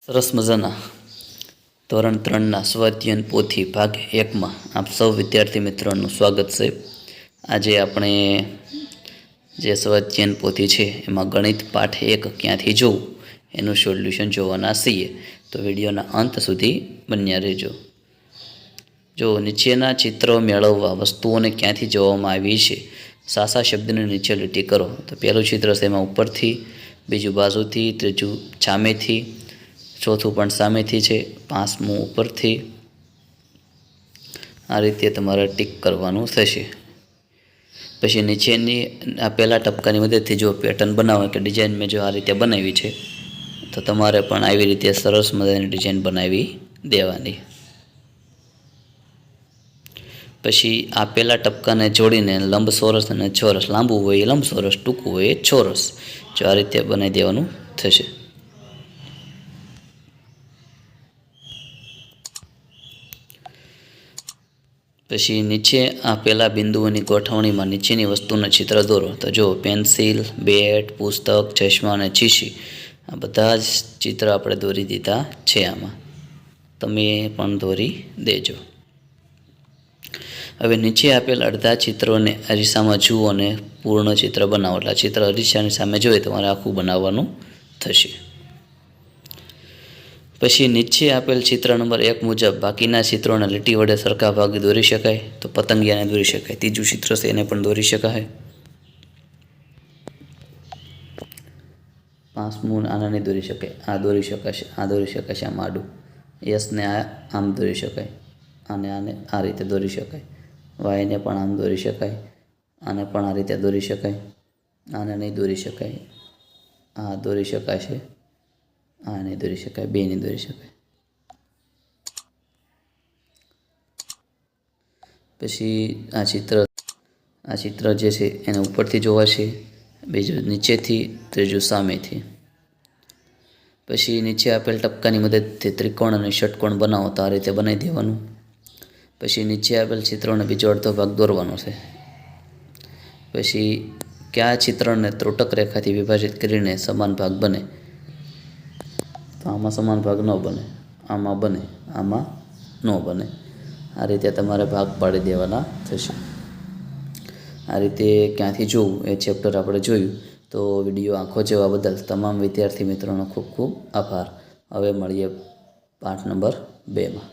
સરસ મજાના ધોરણ 3ના સ્વાધ્યાયન પોથી ભાગ 1માં આપ સૌ વિદ્યાર્થી મિત્રોનું સ્વાગત છે। આજે આપણે જે સ્વાધ્યાયન પોથી છે એમાં ગણિત પાઠ 1 ક્યાંથી જોવું એનું સોલ્યુશન જોવાના છીએ, તો વિડીયોના અંત સુધી બન્યા રહેજો। જો નીચેના ચિત્રો મેળવવા વસ્તુઓને ક્યાંથી જોવામાં આવી છે, સાસા શબ્દની નીચે લીટી કરો। તો પહેલું ચિત્ર છે એમાં ઉપરથી, બીજું બાજુથી, ત્રીજું સામેથી, ચોથું પણ સામેથી છે, પાંચમું ઉપરથી। આ રીતે તમારે ટીક કરવાનું થશે। પછી નીચેની આ પહેલા ટપકાની મદદથી જો પેટર્ન બનાવો કે ડિઝાઇન મેં જો આ રીતે બનાવી છે, તો તમારે પણ આવી રીતે સરસ મજાની ડિઝાઇન બનાવી દેવાની। પછી આ પહેલા ટપકાને જોડીને લંબચોરસ અને ચોરસ, લાંબુ હોય એ લંબચોરસ, ટૂંકું હોય એ ચોરસ, જો આ રીતે બનાવી દેવાનું થશે। પછી નીચે આપેલા બિંદુઓની ગોઠવણીમાં નીચેની વસ્તુના ચિત્ર દોરો। તો જો પેન્સિલ, બેટ, પુસ્તક, ચશ્મા અને શીશી, આ બધા જ ચિત્ર આપણે દોરી દીધા છે। આમાં તમે પણ દોરી દેજો। હવે નીચે આપેલ અડધા ચિત્રોને અરીસામાં જુઓ અને પૂર્ણ ચિત્ર બનાવો। એટલે ચિત્ર અરીસાની સામે જોઈએ તમારે આખું બનાવવાનું થશે। પછી નીચે આપેલ ચિત્ર નંબર 1 મુજબ બાકીના ચિત્રોને લીટી વડે સરખા ભાગે દોરી શકાય। તો પતંગિયાને દોરી શકાય। ત્રીજું ચિત્ર છે એને પણ દોરી શકાય। પાંચમું આને નહીં દોરી શકાય, આ દોરી શકાશે, આ દોરી શકાશે, આમ આડું યસને આમ દોરી શકાય, આને આ રીતે દોરી શકાય, વાયને પણ આમ દોરી શકાય, આને પણ આ રીતે દોરી શકાય, આને નહીં દોરી શકાય, આ દોરી શકાશે, આ નહીં દોરી શકાય, બે નહીં દોરી શકાય। પછી આ ચિત્ર જે છે એને ઉપરથી જોવાશે, બીજું નીચેથી, ત્રીજું સામેથી। પછી નીચે આપેલ ટપકાની મદદથી ત્રિકોણ અને ષટકોણ બનાવો। તો આ રીતે બનાવી દેવાનું। પછી નીચે આપેલ ચિત્રોને બીજો અડધો ભાગ દોરવાનો છે। પછી કયા ચિત્રને ત્રુટક રેખાથી વિભાજિત કરીને સમાન ભાગ બને? તો આમાં સમાન ભાગ ન બને, આમાં બને, આમાં ન બને। આ રીતે તમારે ભાગ પાડી દેવાના થશે। આ રીતે ક્યાંથી જોવું એ ચેપ્ટર આપણે જોયું। તો વિડીયો આંખો જોવા બદલ તમામ વિદ્યાર્થી મિત્રોનો ખૂબ ખૂબ આભાર। હવે મળીએ પાઠ નંબર 2માં।